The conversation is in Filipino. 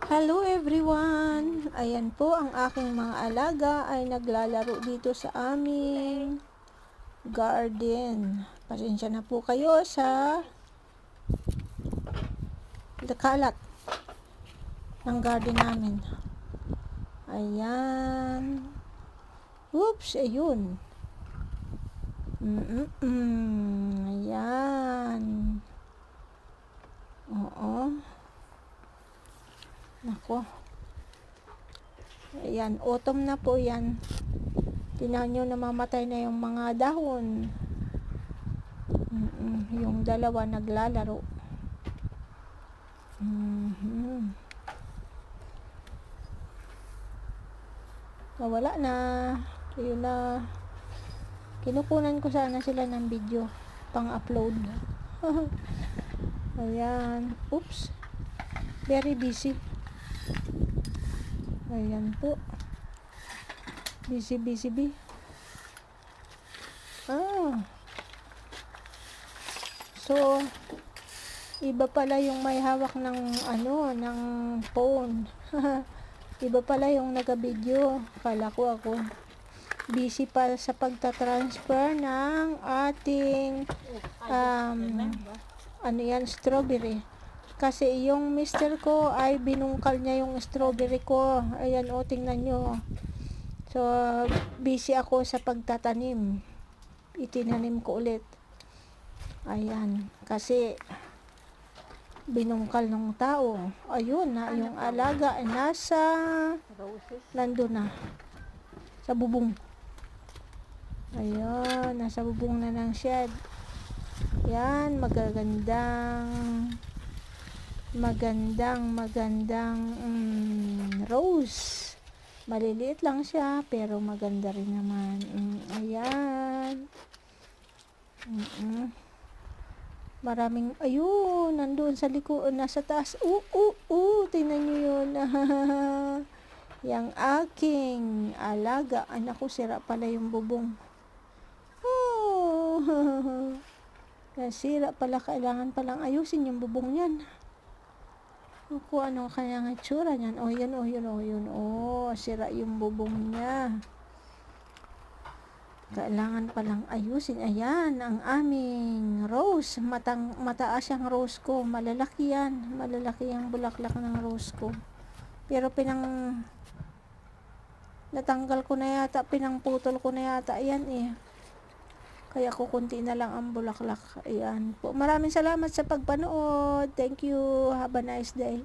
Hello everyone! Ayan po ang aking mga alaga ay naglalaro dito sa aming garden. Pasensya na po kayo sa kalat ng garden namin. Ayan. Oops, ayun. Ayan. Oo. Nako. Ayan, autumn na po yan. Tingnan nyo, namamatay na yung mga dahon. Yung dalawa naglalaro. Nawala na. Ayun na. Kinukunan ko sana sila ng video pang-upload. Ayan. Oops. Very busy. Ayan po. Busy. So, iba pala yung may hawak ng ng phone. Iba pala yung naka-video. Kala ko ako. Busy pa sa pagta-transfer ng ating strawberry. Kasi yung mister ko ay binungkal niya yung strawberry ko. Ayan o, tingnan nyo. So, busy ako sa pagtatanim. Itinanim ko ulit. Ayan. Kasi, binungkal ng tao. Ayun na, yung alaga ay nandun na. Sa bubong. Ayun, nasa bubong na ng shed. Yan, magandang rose. Maliliit lang siya pero maganda rin naman. Ayan. Maraming ayun, nandoon sa likod, nasa taas. Tingnan niyo yun. Yang aking alaga. Anak ko, sira pala yung bubong. Nasira pala, kailangan palang ayusin yung bubong niyan. Kung ano kanyang itsura niyan. Yun. Sira yung bubong niya. Kailangan palang ayusin. Ayan, ang aming rose. Mataas yung rose ko. Malalaki yan. Malalaki yung bulaklak ng rose ko. Pero natanggal ko na yata. Pinangputol ko na yata. Ayan eh. Kaya kukunti na lang ang bulaklak. Ayan po. Maraming salamat sa pagpanood. Thank you. Have a nice day.